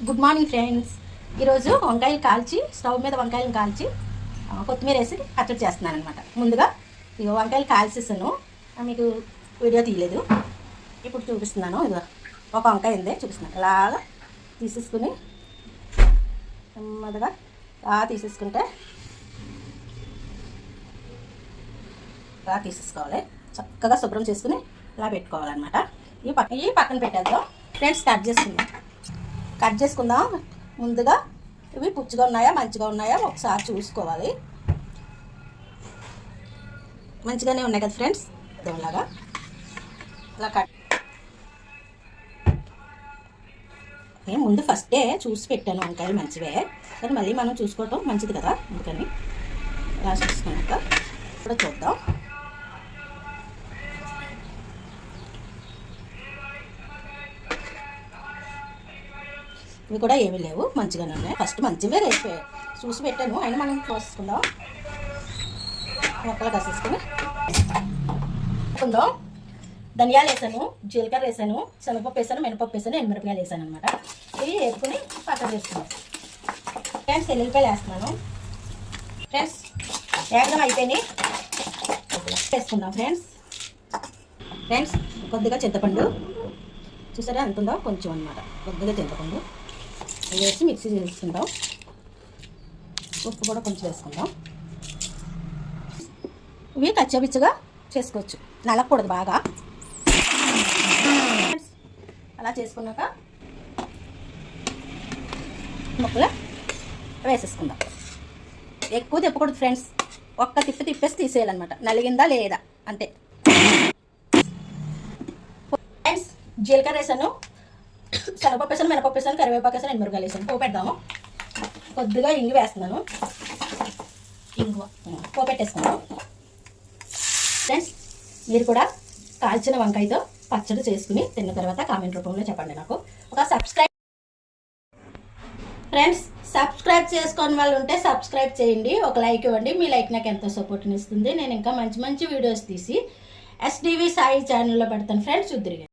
Good morning friends. ఈరోజు వంకాయలు కాల్చి స్టవ్ మీద వంకాయలను కాల్చి కొత్తిమీర వేసి పచ్చడి చేస్తున్నాను అనమాట. ముందుగా ఇక వంకాయలు కాల్చేసాను, మీకు వీడియో తీయలేదు, ఇప్పుడు చూపిస్తున్నాను. ఇదిగో ఒక వంకాయ ఉంది, చూపిస్తున్నాను. ఇలాగా తీసేసుకుని నెమ్మదిగా తీసేసుకుంటే ఇలా తీసేసుకోవాలి. చక్కగా శుభ్రం చేసుకుని ఇలా పెట్టుకోవాలన్నమాట. ఈ పక్కన పెట్టేద్దాం ఫ్రెండ్స్. కట్ చేసుకుందాం. ముందుగా ఇవి పుచ్చిగా ఉన్నాయా మంచిగా ఉన్నాయా ఒకసారి చూసుకోవాలి. మంచిగానే ఉన్నాయి కదా ఫ్రెండ్స్. ఇలాగా ఇలా కట్ నేను ముందు ఫస్టే చూసి పెట్టాను వంకాయలు మంచివే, కానీ మళ్ళీ మనం చూసుకోవటం మంచిది కదా, అందుకని ఇలా చూసుకున్నాక ఇప్పుడు చూద్దాం. ఇవి కూడా ఏమీ లేవు, మంచిగానే ఉన్నాయి. ఫస్ట్ మంచివే రేపు చూసి పెట్టాను, అయినా మనం కోసుకుందాం. మొక్కలు కసేసుకుని కొందాం. ధనియాలు వేసాను, జీలకర్ర వేసాను, శనగపప్పు వేసాను, మినపప్పు వేసాను, ఎండుమిరపకాయలు వేసాను అనమాట. ఇవి వేసుకుని పక్కన వేసుకున్నాం. ఫ్రెండ్స్ ఎల్లుల్లిపాయలు వేస్తున్నాను. ఫ్రెండ్స్ వేగం అయిపోయినాయి, వేసుకుందాం. ఫ్రెండ్స్ కొద్దిగా చింతపండు చూసారా ఎంత ఉందో, కొంచెం అనమాట. కొద్దిగా చింతపండు వేసి మిక్సీ చేసుకుందాం. ఉప్పు కూడా కొంచెం వేసుకుందాం. ఇవి కచ్చపిచ్చగా చేసుకోవచ్చు, నలగకూడదు బాగా. అలా చేసుకున్నాక ముక్కలు వేసేసుకుందాం. ఎక్కువ తిప్పకూడదు ఫ్రెండ్స్, ఒక్క తిప్పేసి తీసేయాలన్నమాట. నలిగిందా లేదా అంతే. ఫ్రెండ్స్ జీలకర్ర వేసాను, శనగపప్పు వేసాను, మినపప్పు వేసాను, కరివేపాకు వేసాను, ఎండుమిరపకాయలు వేసాను. పోపు పెడదాము. కొద్దిగా ఇంగు వేస్తున్నాను. పోపు పెట్టేసుకున్నాను. ఫ్రెండ్స్ మీరు కూడా కాల్చిన వంకాయతో పచ్చడి చేసుకుని తిన్న తర్వాత కామెంట్ రూపంలో చెప్పండి నాకు. ఒక సబ్స్క్రైబ్ చేసుకొని వాళ్ళు ఉంటే సబ్స్క్రైబ్ చేయండి, ఒక లైక్ ఇవ్వండి. మీ లైక్ నాకు ఎంతో సపోర్ట్ని ఇస్తుంది. నేను ఇంకా మంచి మంచి వీడియోస్ తీసి SDV సాయి ఛానల్లో పెడతాను ఫ్రెండ్స్. చూద్దురుగా.